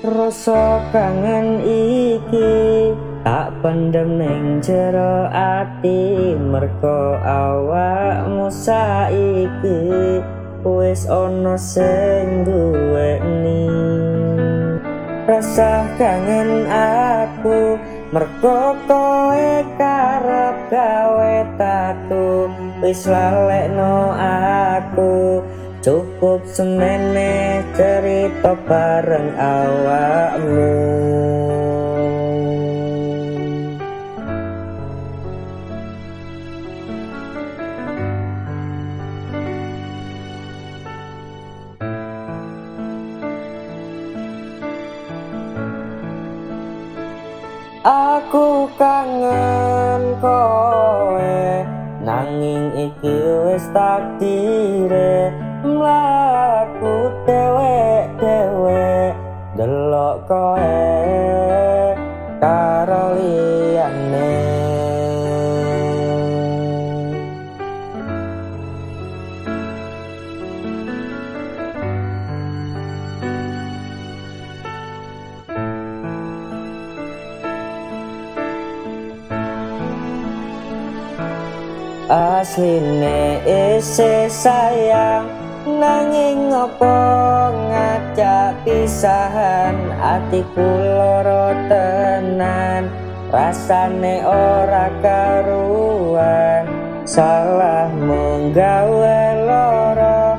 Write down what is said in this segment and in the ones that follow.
Rasa kangen iki tak pendem ning jero ati, merga awakmu saiki wis ana sing duweni. Rasa kangen aku merga kowe karep gawe tatu, wis lalekno aku. Cukup semene cerita bareng awakmu. Aku kangen kowe, nanging iki wis takdire. Mlaku dewek-dewek delok kowe karo liyane. Asline isih sayang, nanging ngopo ngajak pisahan. Atiku loro tenan, rasane ora karuan. Salahmu gawe loro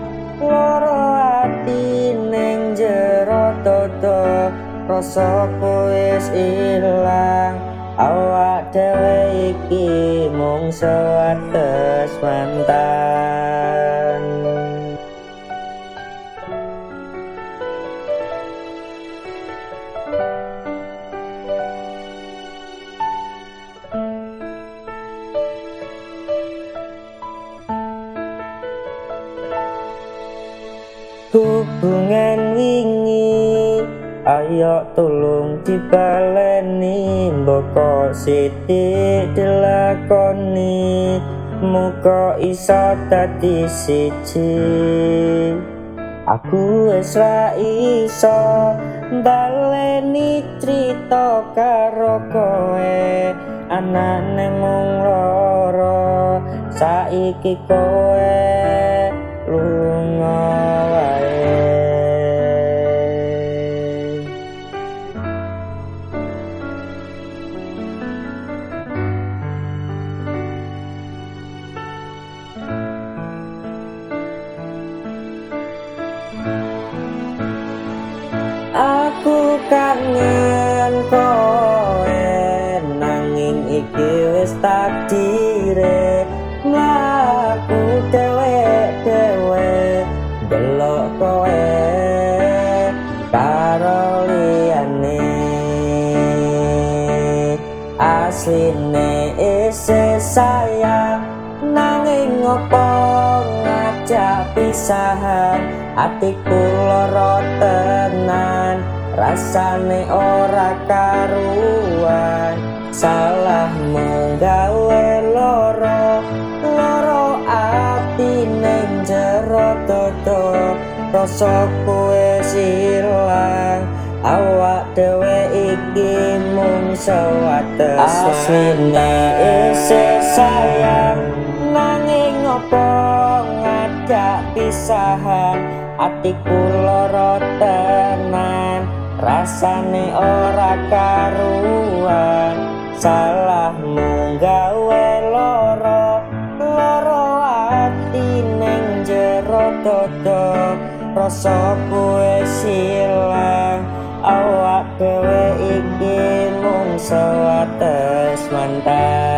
ati ning jero dodo. Rasaku wis ilang, awak dhewe iki mung sewates mantan. Hubungan wingi ayo tulung dibaleni, mboko sithik dilakoni, muga iso dadi siji. Aku wis ra iso baleni crita karo kowe, anane mung loro. Saiki kowe lunga wae. Aku kangen kowe, nanging iki wis takdire. Mlaku dewek-dewek delok kowe karo liyane. Asline isih sayang, nanging ngopo ngajak pisahan. Atiku loro tenan, rasane ora karuan. Salahmu gawe loro ati ning jero dodo. Rasaku wis ilang, awak dhewe iki mung sewates. Asline isih sayang, nanging ngopo ngajak pisahan. Atiku loro tenan, rasane ora karuan. Salahmu gawe loro ati ning jero dodo. Rasaku wis ilang, awak dhewe iki mung sewates mantan.